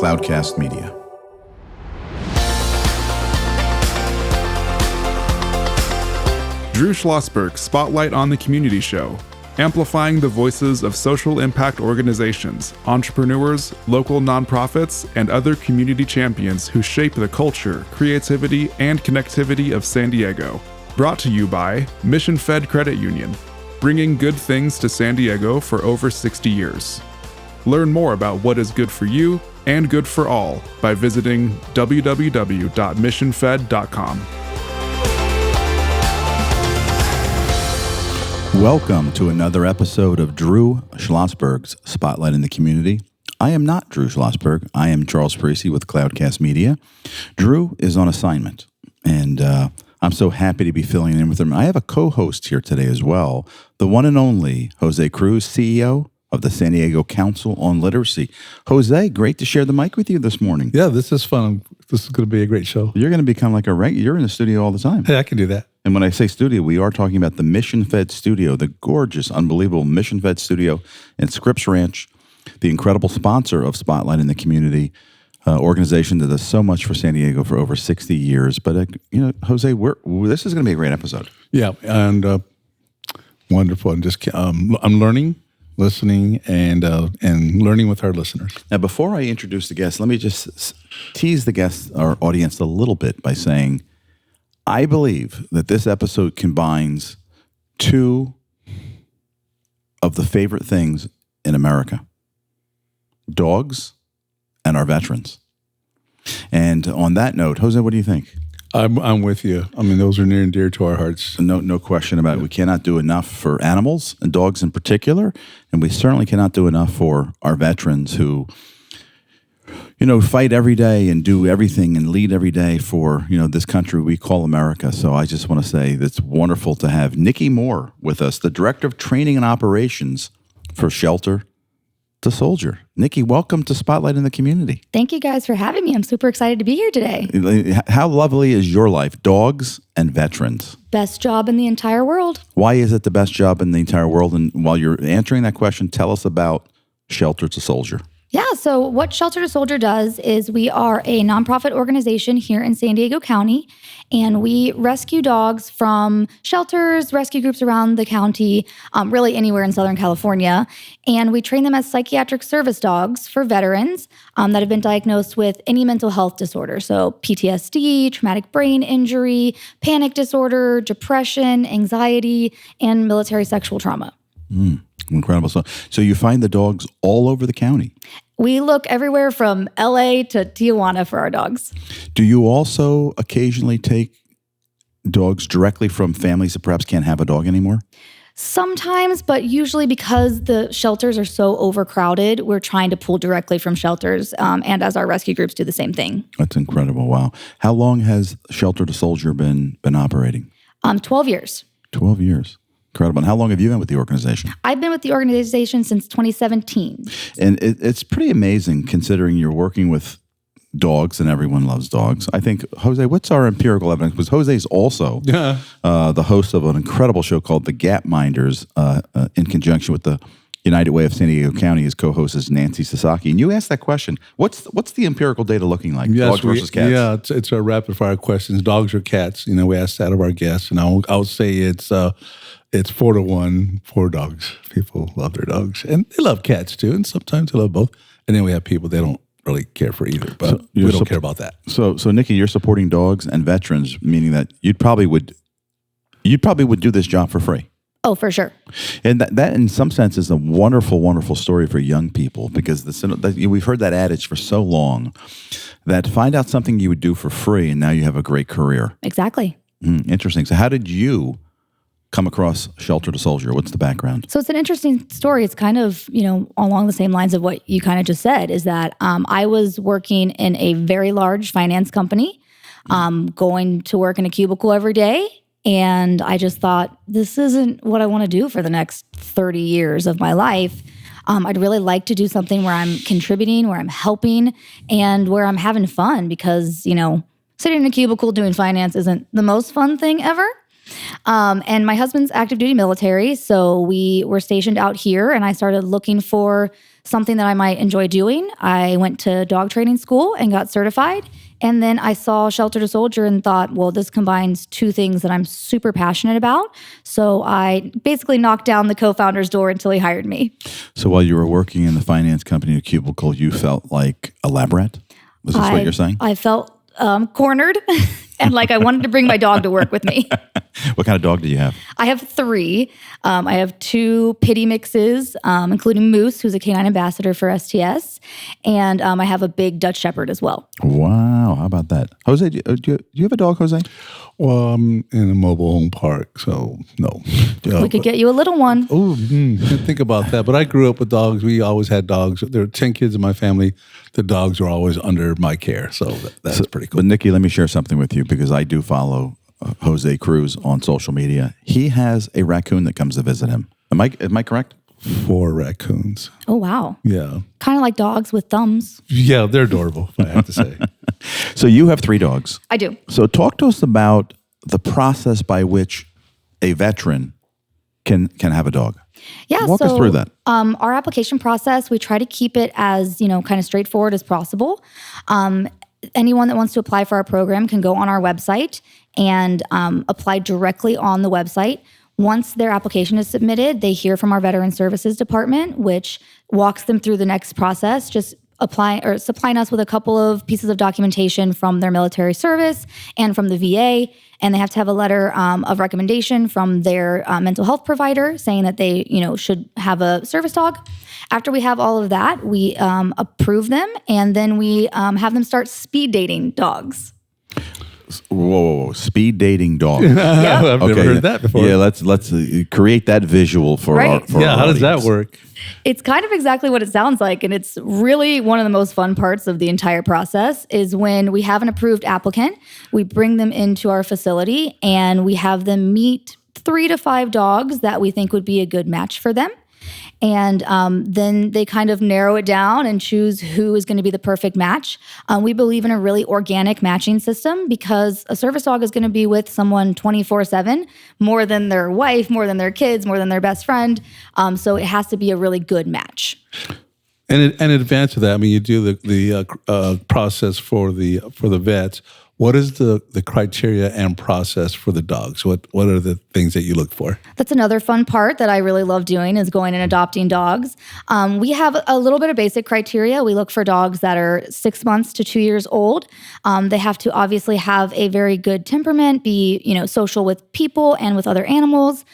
Cloudcast Media. Drew Schlosberg Spotlight on the Community Show, amplifying the voices of social impact organizations, entrepreneurs, local nonprofits, and other community champions who shape the culture, creativity, and connectivity of San Diego. Brought to you by Mission Fed Credit Union, bringing good things to San Diego for over 60 years. Learn more about what is good for you and good for all by visiting www.missionfed.com. Welcome to another episode of Drew Schlosberg's Spotlight in the Community. I am not Drew Schlosberg. I am Charles Parisi with Cloudcast Media. Drew is on assignment, and I'm so happy to be filling in with him. I have a co-host here today as well, the one and only Jose Cruz, CEO of the San Diego Council on Literacy. Jose, great to share the mic with you this morning. Yeah, this is fun. This is going to be a great show. You're going to become like you're in the studio all the time. Hey, I can do that. And when I say studio, we are talking about the Mission Fed Studio, the gorgeous, unbelievable Mission Fed Studio in Scripps Ranch, the incredible sponsor of Spotlight in the Community, organization that does so much for San Diego for over 60 years. But, Jose, this is going to be a great episode. Yeah, and wonderful. And just I'm learning, listening, and learning with our listeners. Now, before I introduce the guests, let me just tease the guests, our audience, a little bit by saying, I believe that this episode combines two of the favorite things in America: dogs and our veterans. And on that note, Jose, what do you think? I'm with you. I mean, those are near and dear to our hearts. No question about it. We cannot do enough for animals and dogs in particular, and we certainly cannot do enough for our veterans who, fight every day and do everything and lead every day for, this country we call America. So I just want to say it's wonderful to have Nicky Moore with us, the Director of Training and Operations for Shelter to Soldier. Nicky, welcome to Spotlight in the Community. Thank you guys for having me. I'm super excited to be here today. How lovely is your life, dogs and veterans? Best job in the entire world. Why is it the best job in the entire world? And while you're answering that question, tell us about Shelter to Soldier. Yeah, so what Shelter to Soldier does is we are a nonprofit organization here in San Diego County, and we rescue dogs from shelters, rescue groups around the county, really anywhere in Southern California, and we train them as psychiatric service dogs for veterans that have been diagnosed with any mental health disorder, so PTSD, traumatic brain injury, panic disorder, depression, anxiety, and military sexual trauma. Incredible. So you find the dogs all over the county? We look everywhere from LA to Tijuana for our dogs. Do you also occasionally take dogs directly from families that perhaps can't have a dog anymore? Sometimes, but usually because the shelters are so overcrowded, we're trying to pull directly from shelters, and as our rescue groups do the same thing. That's incredible. Wow. How long has Shelter to Soldier been operating? 12 years. 12 years. Incredible. And how long have you been with the organization? I've been with the organization since 2017. And it's pretty amazing considering you're working with dogs and everyone loves dogs. I think, Jose, what's our empirical evidence? Because Jose's also the host of an incredible show called The Gap Minders in conjunction with the United Way of San Diego County. His co-host is Nancy Sasaki. And you asked that question. What's the empirical data looking like? Yes, dogs versus cats? Yeah, it's our rapid fire questions. Dogs or cats? We ask that of our guests. And I would say it's 4-1 for dogs. People love their dogs. And they love cats too. And sometimes they love both. And then we have people they don't really care for either. But we don't care about that. So Nicky, you're supporting dogs and veterans, meaning that you'd probably would do this job for free. Oh, for sure. And that in some sense is a wonderful, wonderful story for young people, because we've heard that adage for so long that find out something you would do for free and now you have a great career. Exactly. Interesting. So how did you come across Shelter to Soldier? What's the background? So it's an interesting story. It's kind of, along the same lines of what you kind of just said, is that I was working in a very large finance company, going to work in a cubicle every day. And I just thought, this isn't what I want to do for the next 30 years of my life. I'd really like to do something where I'm contributing, where I'm helping, and where I'm having fun, because, sitting in a cubicle doing finance isn't the most fun thing ever. And my husband's active duty military, so we were stationed out here, and I started looking for something that I might enjoy doing. I went to dog training school and got certified. And then I saw Shelter to Soldier and thought, well, this combines two things that I'm super passionate about. So I basically knocked down the co-founder's door until he hired me. So while you were working in the finance company at Cubicle, you felt like a lab rat? Was this what you're saying? I felt cornered and like I wanted to bring my dog to work with me. What kind of dog do you have? I have 3. I have 2 pitty mixes, including Moose, who's a canine ambassador for STS. And I have a big Dutch Shepherd as well. Wow. How about that? Jose, do you have a dog, Jose? Well, I'm in a mobile home park, so no. We could get you a little one. Oh, didn't think about that. But I grew up with dogs. We always had dogs. There are 10 kids in my family. The dogs were always under my care, so that's pretty cool. But Nicky, let me share something with you because I do follow Jose Cruz on social media. He has a raccoon that comes to visit him. Am I correct? 4 raccoons. Oh, wow. Yeah. Kind of like dogs with thumbs. Yeah, they're adorable, I have to say. So you have 3 dogs. I do. So talk to us about the process by which a veteran can have a dog. Yeah, Walk us through that. Our application process, we try to keep it as, kind of straightforward as possible. Anyone that wants to apply for our program can go on our website and apply directly on the website. Once their application is submitted, they hear from our Veteran Services Department, which walks them through the next process, just supplying us with a couple of pieces of documentation from their military service and from the VA. And they have to have a letter of recommendation from their mental health provider saying that they, should have a service dog. After we have all of that, we approve them, and then we have them start speed dating dogs. Whoa. Speed dating dog. Yeah. I've never heard that before. Yeah, let's create that visual for Right. our How does that audience. work? It's kind of exactly what it sounds like. And it's really one of the most fun parts of the entire process is when we have an approved applicant, we bring them into our facility and we have them meet 3 to 5 dogs that we think would be a good match for them. And then they kind of narrow it down and choose who is going to be the perfect match. We believe in a really organic matching system because a service dog is going to be with someone 24/7, more than their wife, more than their kids, more than their best friend. So it has to be a really good match. And in advance of that, I mean, you do the process for the vets. What is the criteria and process for the dogs? What are the things that you look for? That's another fun part that I really love doing is going and adopting dogs. We have a little bit of basic criteria. We look for dogs that are 6 months to 2 years old. They have to obviously have a very good temperament, be social with people and with other animals.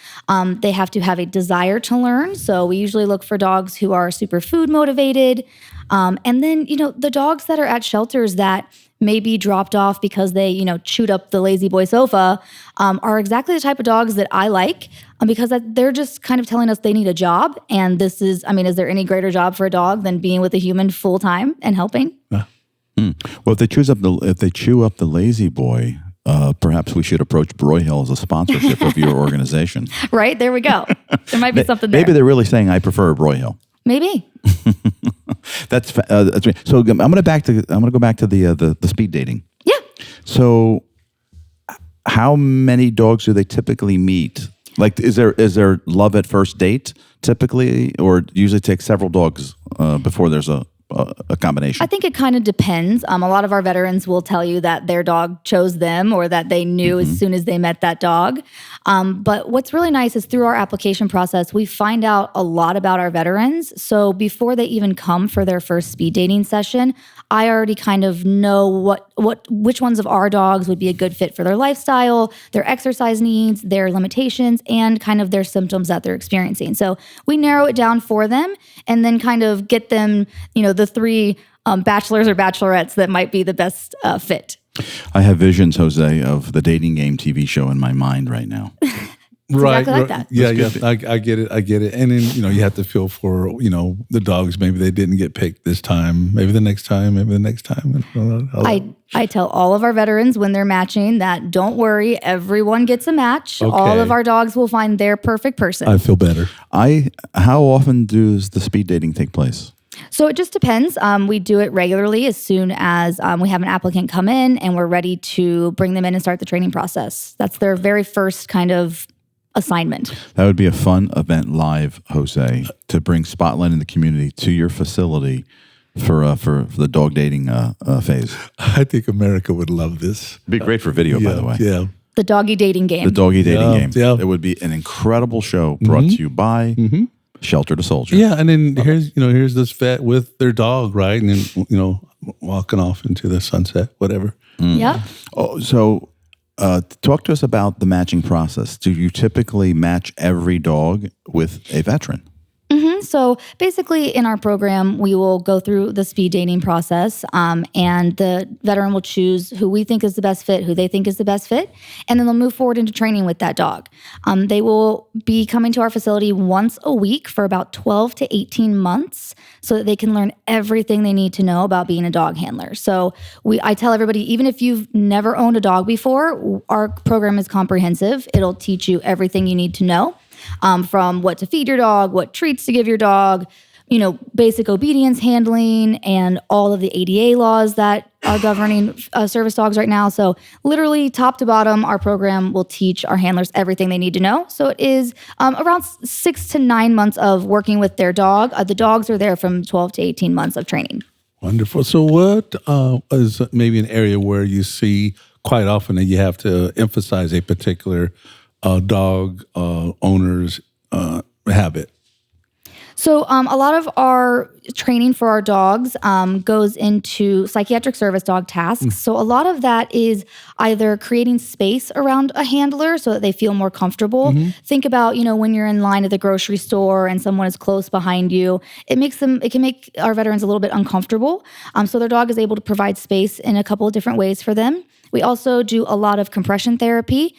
They have to have a desire to learn. So we usually look for dogs who are super food motivated. And then, the dogs that are at shelters that may be dropped off because they, chewed up the lazy boy sofa, are exactly the type of dogs that I like because they're just kind of telling us they need a job. And this is there any greater job for a dog than being with a human full time and helping? Well, if they chew up the lazy boy, perhaps we should approach Broyhill as a sponsorship of your organization. Right, there we go. There might be something there. Maybe they're really saying I prefer Broyhill. Maybe. That's right. So I'm going to go back to the speed dating. Yeah. So, how many dogs do they typically meet? Like, is there love at first date typically, or usually take several dogs before there's a combination? I think it kind of depends. A lot of our veterans will tell you that their dog chose them or that they knew as soon as they met that dog. But what's really nice is through our application process, we find out a lot about our veterans. So before they even come for their first speed dating session, I already kind of know which ones of our dogs would be a good fit for their lifestyle, their exercise needs, their limitations, and kind of their symptoms that they're experiencing. So we narrow it down for them and then kind of get them, the 3 bachelors or bachelorettes that might be the best fit. I have visions, Jose, of the dating game TV show in my mind right now. Right. exactly like that. Yeah. I get it. And then, you have to feel for, the dogs. Maybe they didn't get picked this time. Maybe the next time. I tell all of our veterans when they're matching that don't worry, everyone gets a match. Okay. All of our dogs will find their perfect person. I feel better. How often does the speed dating take place? So it just depends. We do it regularly as soon as we have an applicant come in and we're ready to bring them in and start the training process. That's their very first kind of assignment. That would be a fun event live, Jose, to bring Spotlight in the Community to your facility for the dog dating phase. I think America would love this. It'd be great for video, by the way. Yeah. The doggy dating game. The doggy dating game. Yeah. It would be an incredible show brought to you by Shelter to Soldier. Yeah, and then here's this vet with their dog, right? And then, walking off into the sunset, whatever. Yep. Oh, so talk to us about the matching process. Do you typically match every dog with a veteran? So basically in our program, we will go through the speed dating process and the veteran will choose who we think is the best fit, who they think is the best fit, and then they'll move forward into training with that dog. They will be coming to our facility once a week for about 12 to 18 months so that they can learn everything they need to know about being a dog handler. So I tell everybody, even if you've never owned a dog before, our program is comprehensive. It'll teach you everything you need to know. From what to feed your dog, what treats to give your dog, basic obedience handling, and all of the ADA laws that are governing service dogs right now. So literally top to bottom, our program will teach our handlers everything they need to know. So it is around 6 to 9 months of working with their dog. The dogs are there from 12 to 18 months of training. Wonderful. So what is maybe an area where you see quite often that you have to emphasize a particular dog owner's habit? So a lot of our training for our dogs goes into psychiatric service dog tasks. So a lot of that is either creating space around a handler so that they feel more comfortable. Think about, when you're in line at the grocery store and someone is close behind you, it can make our veterans a little bit uncomfortable. So their dog is able to provide space in a couple of different ways for them. We also do a lot of compression therapy.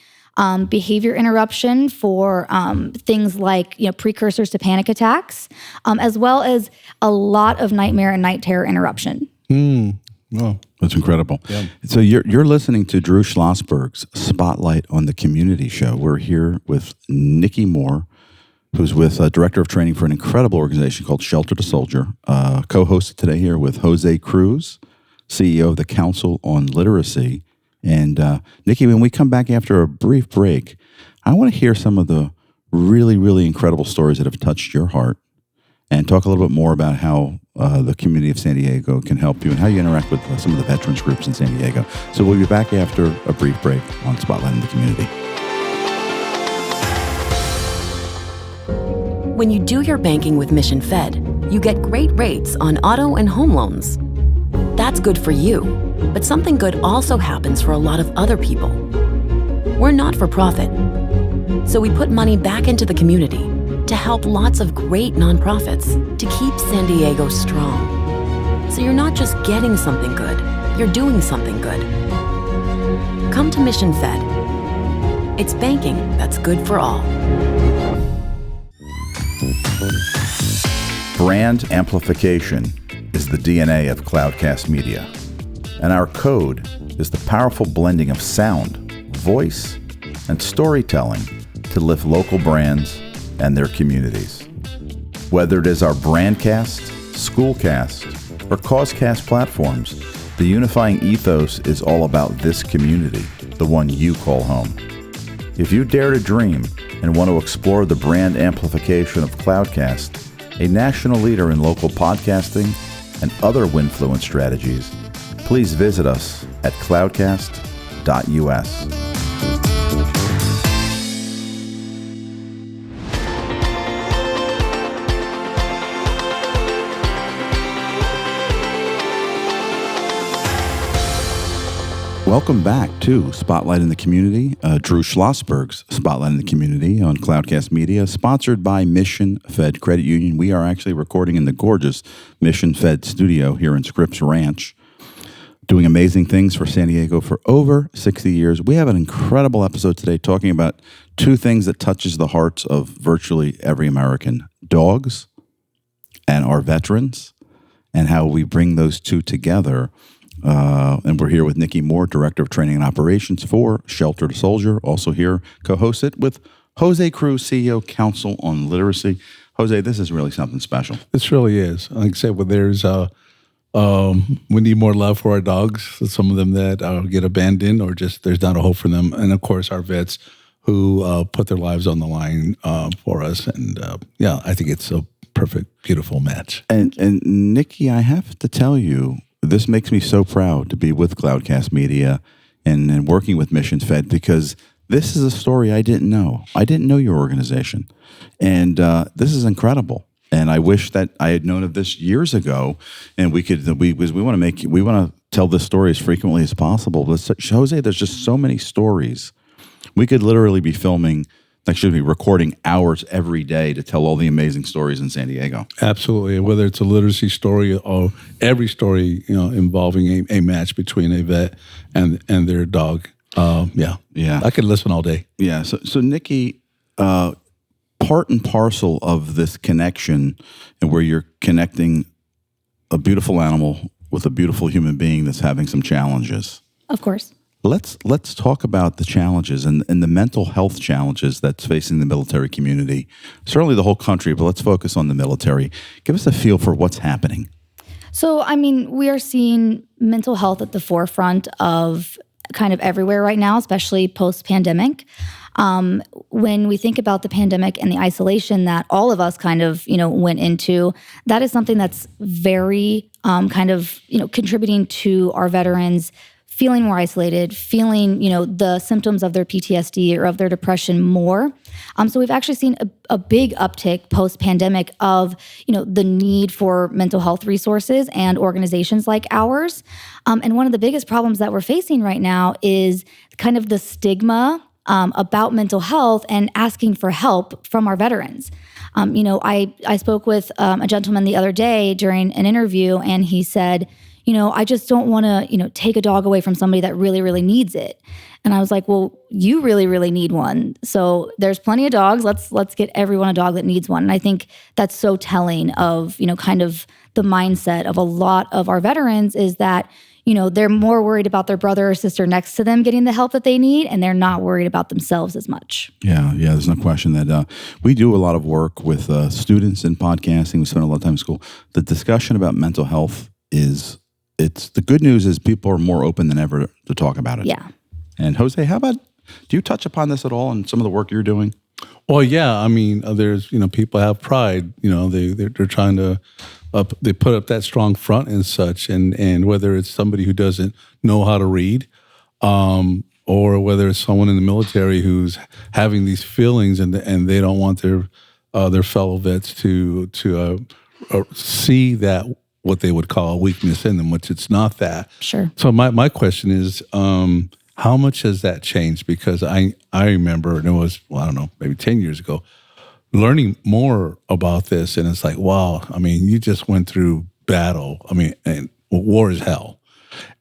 Behavior interruption for things like precursors to panic attacks, as well as a lot of nightmare and night terror interruption. Oh, that's incredible. Yeah. So you're listening to Drew Schlosberg's Spotlight on the Community show. We're here with Nicky Moore, who's with Director of Training for an incredible organization called Shelter to Soldier. Co-hosted today here with Jose Cruz, CEO of the Council on Literacy. And Nicky, when we come back after a brief break, I want to hear some of the really, really incredible stories that have touched your heart and talk a little bit more about how the community of San Diego can help you and how you interact with some of the veterans groups in San Diego. So we'll be back after a brief break on Spotlight in the Community. When you do your banking with Mission Fed, you get great rates on auto and home loans. That's good for you, but something good also happens for a lot of other people. We're not for profit, so we put money back into the community to help lots of great nonprofits to keep San Diego strong. So you're not just getting something good, you're doing something good. Come to Mission Fed. It's banking that's good for all. Brand amplification is the DNA of Cloudcast Media, and our code is the powerful blending of sound, voice, and storytelling to lift local brands and their communities. Whether it is our Brandcast, Schoolcast, or Causecast platforms, the unifying ethos is all about this community, the one you call home. If you dare to dream and want to explore the brand amplification of Cloudcast, a national leader in local podcasting and other Winfluence strategies, please visit us at cloudcast.us. Welcome back to Spotlight in the Community, Drew Schlosberg's Spotlight in the Community on Cloudcast Media, sponsored by Mission Fed Credit Union. We are actually recording in the gorgeous Mission Fed studio here in Scripps Ranch, doing amazing things for San Diego for over 60 years. We have an incredible episode today talking about two things that touches the hearts of virtually every American: dogs and our veterans, and how we bring those two together. And we're here with Nicky Moore, Director of Training and Operations for Shelter to Soldier. Also here, co-hosted with Jose Cruz, CEO, Council on Literacy. Jose, this is really something special. This really is. Like I said, there's we need more love for our dogs. Some of them that get abandoned or just there's not a hope for them. And of course, our vets who put their lives on the line for us. And I think it's a perfect, beautiful match. And Nicky, I have to tell you, this makes me so proud to be with Cloudcast Media and working with Mission Fed, because this is a story I didn't know. I didn't know your organization. And this is incredible. And I wish that I had known of this years ago, and we want to tell this story as frequently as possible. But Jose, there's just so many stories. We could literally be recording hours every day to tell all the amazing stories in San Diego. Absolutely. Whether it's a literacy story or every story, involving a match between a vet and their dog. Yeah. I could listen all day. Yeah. So Nicky, part and parcel of this connection, and where you're connecting a beautiful animal with a beautiful human being that's having some challenges. Of course. Let's talk about the challenges and the mental health challenges that's facing the military community. Certainly the whole country, but let's focus on the military. Give us a feel for what's happening. So, we are seeing mental health at the forefront of kind of everywhere right now, especially post-pandemic. When we think about the pandemic and the isolation that all of us kind of, went into, that is something that's very contributing to our veterans feeling more isolated, feeling, the symptoms of their PTSD or of their depression more. So we've actually seen a big uptick post-pandemic of, the need for mental health resources and organizations like ours. And one of the biggest problems that we're facing right now is kind of the stigma about mental health and asking for help from our veterans. I spoke with a gentleman the other day during an interview, and he said, I just don't want to, take a dog away from somebody that really, really needs it. And I was like, well, you really, really need one. So there's plenty of dogs. Let's get everyone a dog that needs one. And I think that's so telling of, kind of the mindset of a lot of our veterans is that, they're more worried about their brother or sister next to them getting the help that they need, and they're not worried about themselves as much. Yeah, there's no question that we do a lot of work with students in podcasting. We spend a lot of time in school. The discussion about mental health the good news is people are more open than ever to talk about it. Yeah. And Jose, do you touch upon this at all in some of the work you're doing? Well, yeah. There's, people have pride, they're trying to, they put up that strong front and such. And whether it's somebody who doesn't know how to read, or whether it's someone in the military who's having these feelings and they don't want their fellow vets to see that what they would call a weakness in them, which it's not that. Sure. So my question is, how much has that changed? Because I remember, and it was, maybe 10 years ago, learning more about this, and it's like, wow, you just went through battle. And war is hell.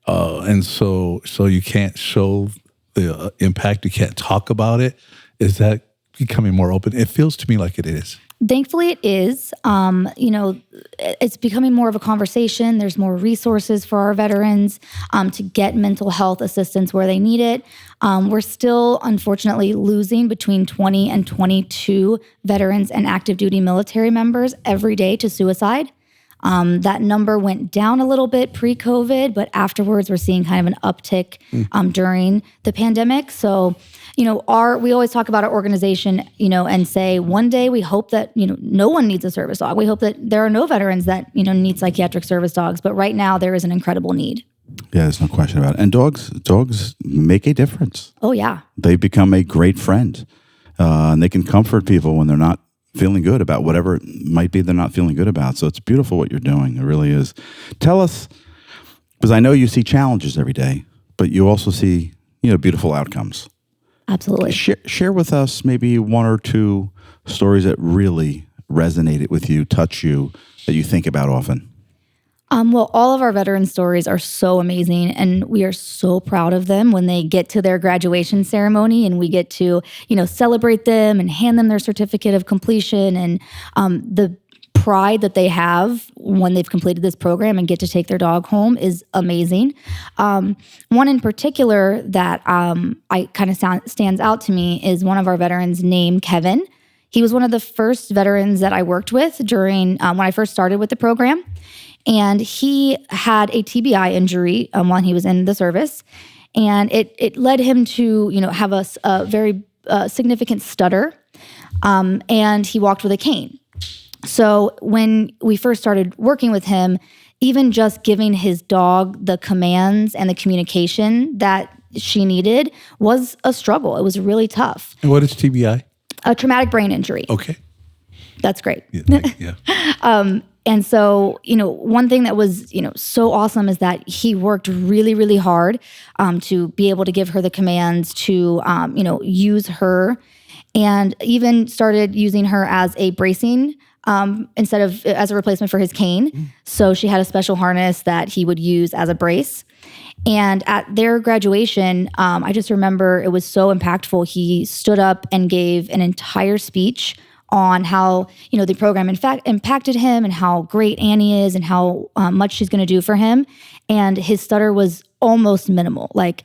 And so you can't show the impact, you can't talk about it. Is that becoming more open? It feels to me like it is. Thankfully, it is. It's becoming more of a conversation. There's more resources for our veterans to get mental health assistance where they need it. We're still, unfortunately, losing between 20 and 22 veterans and active duty military members every day to suicide. That number went down a little bit pre-COVID, but afterwards we're seeing kind of an uptick during the pandemic. So, we always talk about our organization, and say one day we hope that, no one needs a service dog. We hope that there are no veterans that, need psychiatric service dogs. But right now there is an incredible need. Yeah, there's no question about it. And dogs make a difference. Oh, yeah. They become a great friend. And they can comfort people when they're not feeling good about whatever it might be they're not feeling good about. So it's beautiful what you're doing. It really is. Tell us, because I know you see challenges every day, but you also see, beautiful outcomes. Absolutely. Share with us maybe one or two stories that really resonated with you, touch you, that you think about often. Well, all of our veteran stories are so amazing, and we are so proud of them when they get to their graduation ceremony and we get to, celebrate them and hand them their certificate of completion, and the pride that they have when they've completed this program and get to take their dog home is amazing. One in particular that I kind of stands out to me is one of our veterans named Kevin. He was one of the first veterans that I worked with during when I first started with the program. And he had a TBI injury while he was in the service. And it led him to, have a very a significant stutter, and he walked with a cane. So when we first started working with him, even just giving his dog the commands and the communication that she needed was a struggle. It was really tough. And what is TBI? A traumatic brain injury. Okay. That's great. Yeah. And so, one thing that was, so awesome is that he worked really, really hard to be able to give her the commands to, use her, and even started using her as a bracing instead of as a replacement for his cane. So she had a special harness that he would use as a brace. And at their graduation, I just remember it was so impactful. He stood up and gave an entire speech on how, the program in fact impacted him and how great Annie is and how much she's going to do for him. And his stutter was almost minimal. Like,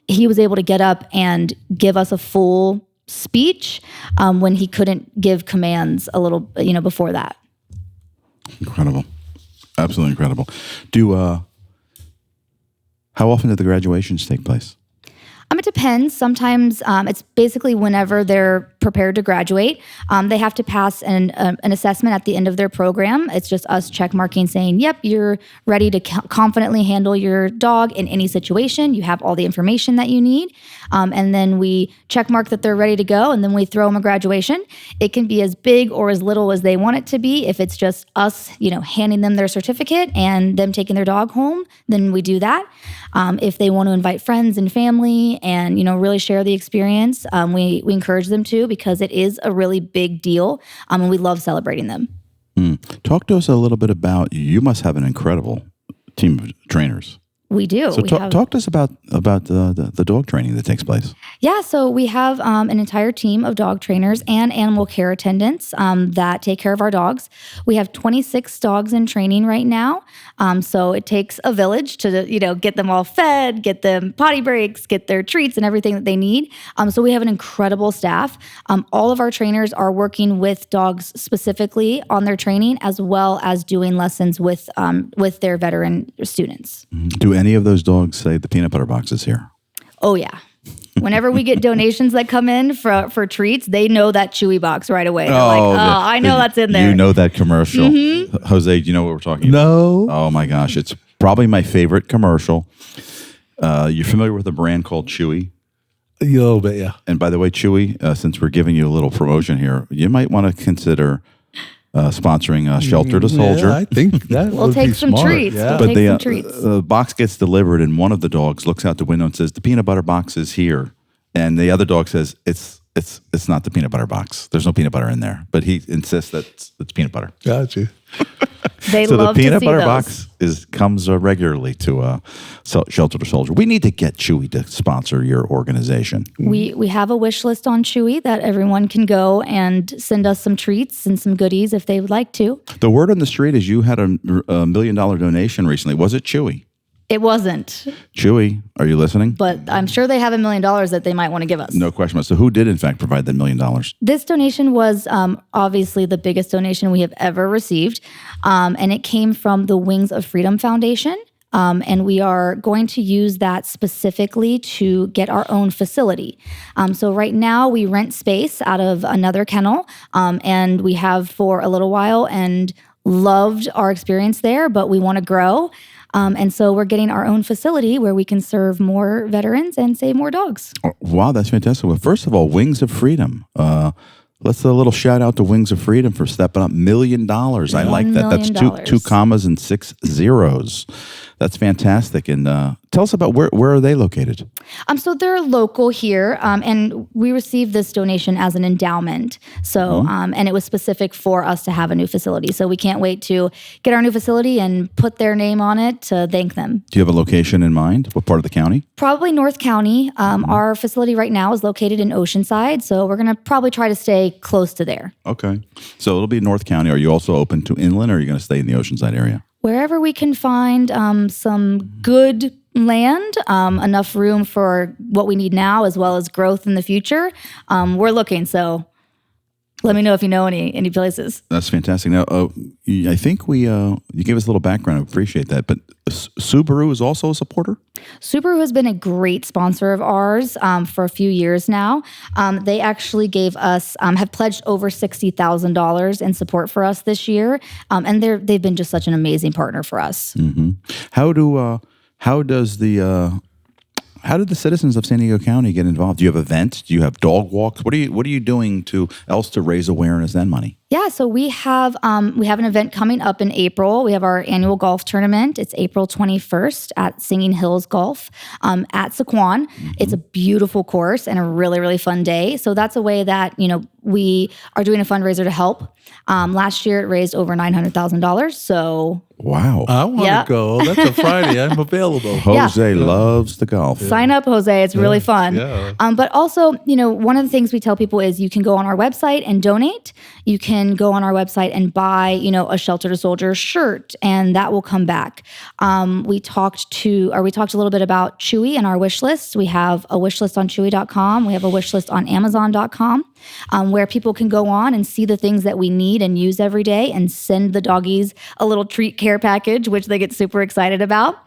he was able to get up and give us a full speech when he couldn't give commands a little, before that. Incredible. Absolutely incredible. How often do the graduations take place? It depends. Sometimes it's basically whenever they're prepared to graduate. They have to pass an assessment at the end of their program. It's just us check marking saying, yep, you're ready to confidently handle your dog in any situation. You have all the information that you need. And then we check mark that they're ready to go, and then we throw them a graduation. It can be as big or as little as they want it to be. If it's just us, handing them their certificate and them taking their dog home, then we do that. If they want to invite friends and family and, really share the experience, we encourage them to, because it is a really big deal, and we love celebrating them. Talk to us a little bit about, you must have an incredible team of trainers. We do. So talk to us about the dog training that takes place. Yeah, so we have an entire team of dog trainers and animal care attendants that take care of our dogs. We have 26 dogs in training right now. So it takes a village to, get them all fed, get them potty breaks, get their treats and everything that they need. So we have an incredible staff. All of our trainers are working with dogs specifically on their training, as well as doing lessons with their veteran students. Do any of those dogs say the peanut butter box is here? Oh, yeah. Whenever we get donations that come in for treats, they know that Chewy box right away. They're I know that's in there. You know that commercial. Mm-hmm. Jose, do you know what we're talking about? No. Oh, my gosh. It's probably my favorite commercial. You're familiar with a brand called Chewy? A little bit, yeah. And by the way, Chewy, since we're giving you a little promotion here, you might want to consider sponsoring Shelter to Soldier. Yeah, I think that we'll take some smart. treats. Yeah. We'll take some treats. The box gets delivered, and one of the dogs looks out the window and says, "The peanut butter box is here," and the other dog says, "It's not the peanut butter box. There's no peanut butter in there." But he insists that it's peanut butter. Gotcha. They So love the peanut to see butter those. box comes regularly to Shelter to Soldier. We need to get Chewy to sponsor your organization. We have a wish list on Chewy that everyone can go and send us some treats and some goodies if they would like to. The word on the street is you had a $1 million donation recently. Was it Chewy? It wasn't, Chewy, are you listening? but I'm sure they have $1 million that they might want to give us. No question. So who did in fact provide that $1 million? This donation was obviously the biggest donation we have ever received, and it came from the Wings of Freedom Foundation. And we are going to use that specifically to get our own facility. So right now we rent space out of another kennel, and we have for a little while and loved our experience there, but we want to grow. And so we're getting our own facility where we can serve more veterans and save more dogs. Oh, wow, that's fantastic. Well, first of all, Wings of Freedom. Let's do a little shout out to Wings of Freedom for stepping up $1 million. I like that. That's two commas and 6 zeros. That's fantastic. And tell us about where are they located? So they're local here, and we received this donation as an endowment. So, and it was specific for us to have a new facility. So we can't wait to get our new facility and put their name on it to thank them. Do you have a location in mind? What part of the county? Probably North County. Our facility right now is located in Oceanside, so we're going to probably try to stay close to there. Okay. So it'll be North County. Are you also open to inland, or are you going to stay in the Oceanside area? Wherever we can find some good land, enough room for what we need now, as well as growth in the future, we're looking. So Let me know if you know any places. That's fantastic. Now, I think you gave us a little background. I appreciate that. But Subaru is also a supporter? Subaru has been a great sponsor of ours for a few years now. They actually gave us, have pledged over $60,000 in support for us this year. And they've been just such an amazing partner for us. Mm-hmm. How did the citizens of San Diego County get involved? Do you have events? Do you have dog walks? What are you doing to raise awareness and money? Yeah, so we have an event coming up in April. We have our annual golf tournament. It's April 21st at Singing Hills Golf at Sequan. Mm-hmm. It's a beautiful course and a really, really fun day. So that's a way that, we are doing a fundraiser to help. Last year it raised over $900,000. So wow. I want to go. That's a Friday. I'm available. Jose loves the golf. Sign up, Jose. It's really fun. Yeah. But also, one of the things we tell people is you can go on our website and donate. You can go on our website and buy, a Shelter to Soldier shirt, and that will come back. We talked a little bit about Chewy and our wish list. We have a wish list on Chewy.com. We have a wish list on Amazon.com, where people can go on and see the things that we need and use every day and send the doggies a little treat care package, which they get super excited about.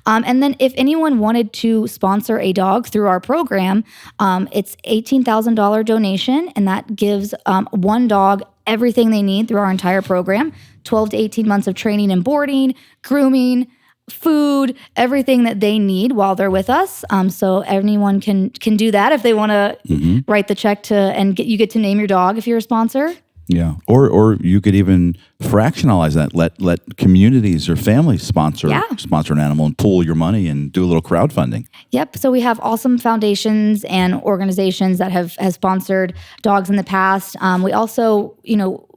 And then if anyone wanted to sponsor a dog through our program, it's $18,000 donation, and that gives one dog everything they need through our entire program, 12 to 18 months of training and boarding, grooming, food, everything that they need while they're with us. So anyone can do that if they want to write the check you get to name your dog if you're a sponsor. Yeah, or you could even fractionalize that. Let communities or families sponsor an animal and pool your money and do a little crowdfunding. Yep. So we have awesome foundations and organizations that have sponsored dogs in the past. We also,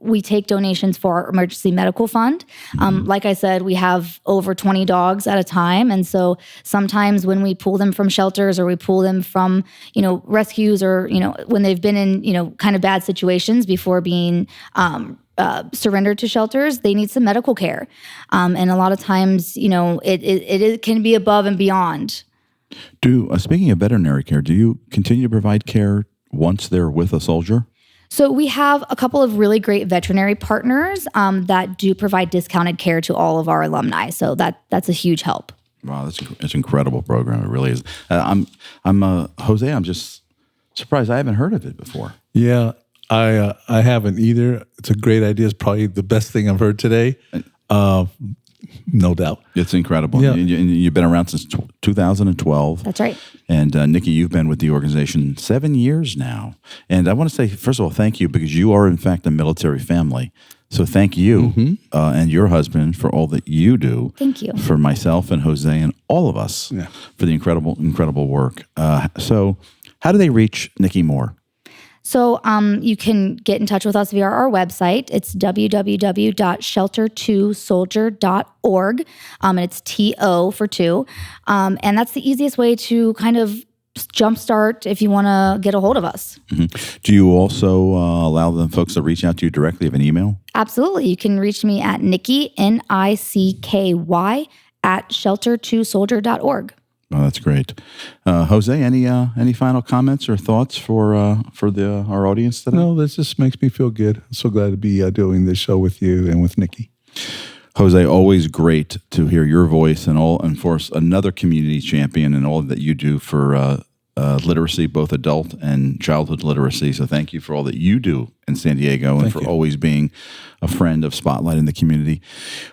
we take donations for our emergency medical fund. Like I said, we have over 20 dogs at a time. And so sometimes when we pull them from shelters or we pull them from, rescues or, when they've been in, kind of bad situations before being surrendered to shelters, they need some medical care. And a lot of times, it can be above and beyond. Speaking of veterinary care, do you continue to provide care once they're with a soldier? So we have a couple of really great veterinary partners that do provide discounted care to all of our alumni. So that's a huge help. Wow, that's an incredible program. It really is. Jose, I'm just surprised I haven't heard of it before. Yeah, I haven't either. It's a great idea. It's probably the best thing I've heard today. No doubt. It's incredible. Yeah. You've been around since 2012. That's right. And Nikki, you've been with the organization 7 years now. And I want to say, first of all, thank you, because you are, in fact, a military family. So thank you and your husband for all that you do. Thank you. For myself and Jose and all of us for the incredible work. So how do they reach Nicky Moore? So you can get in touch with us via our website. It's www.shelter2soldier.org, and it's TO for two. And that's the easiest way to kind of jumpstart if you want to get a hold of us. Mm-hmm. Do you also allow the folks to reach out to you directly of an email? Absolutely. You can reach me at Nicky, NICKY, @shelter2soldier.org. Oh, that's great. Jose, any final comments or thoughts for our audience today? No, this just makes me feel good. I'm so glad to be doing this show with you and with Nikki. Jose, always great to hear your voice and for another community champion and all that you do for literacy, both adult and childhood literacy. So thank you for all that you do in San Diego and for always being a friend of Spotlight in the community.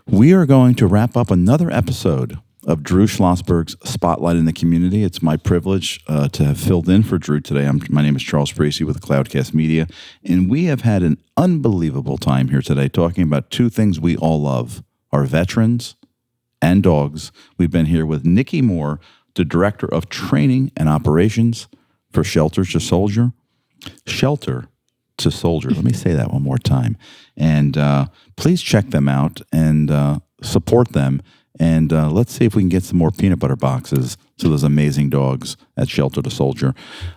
We are going to wrap up another episode of Drew Schlosberg's Spotlight in the Community. It's my privilege to have filled in for Drew today. My name is Charles Precy with Cloudcast Media, and we have had an unbelievable time here today talking about two things we all love, our veterans and dogs. We've been here with Nicky Moore, the Director of Training and Operations for Shelter to Soldier. Shelter to Soldier. Let me say that one more time. And please check them out and support them. And let's see if we can get some more peanut butter boxes to those amazing dogs at Shelter to Soldier.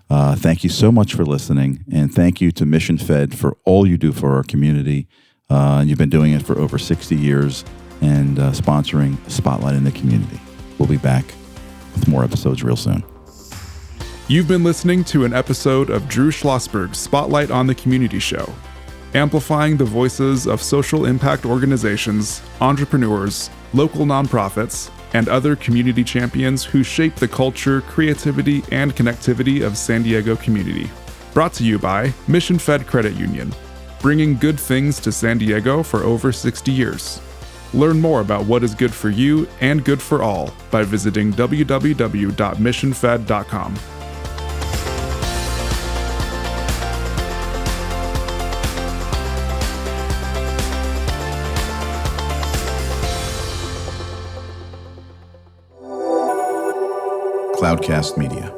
Thank you so much for listening. And thank you to Mission Fed for all you do for our community. You've been doing it for over 60 years and sponsoring Spotlight in the Community. We'll be back with more episodes real soon. You've been listening to an episode of Drew Schlosberg's Spotlight on the Community Show. amplifying the voices of social impact organizations, entrepreneurs, local nonprofits, and other community champions who shape the culture, creativity, and connectivity of San Diego community. Brought to you by Mission Fed Credit Union, bringing good things to San Diego for over 60 years. Learn more about what is good for you and good for all by visiting www.missionfed.com. Cloudcast Media.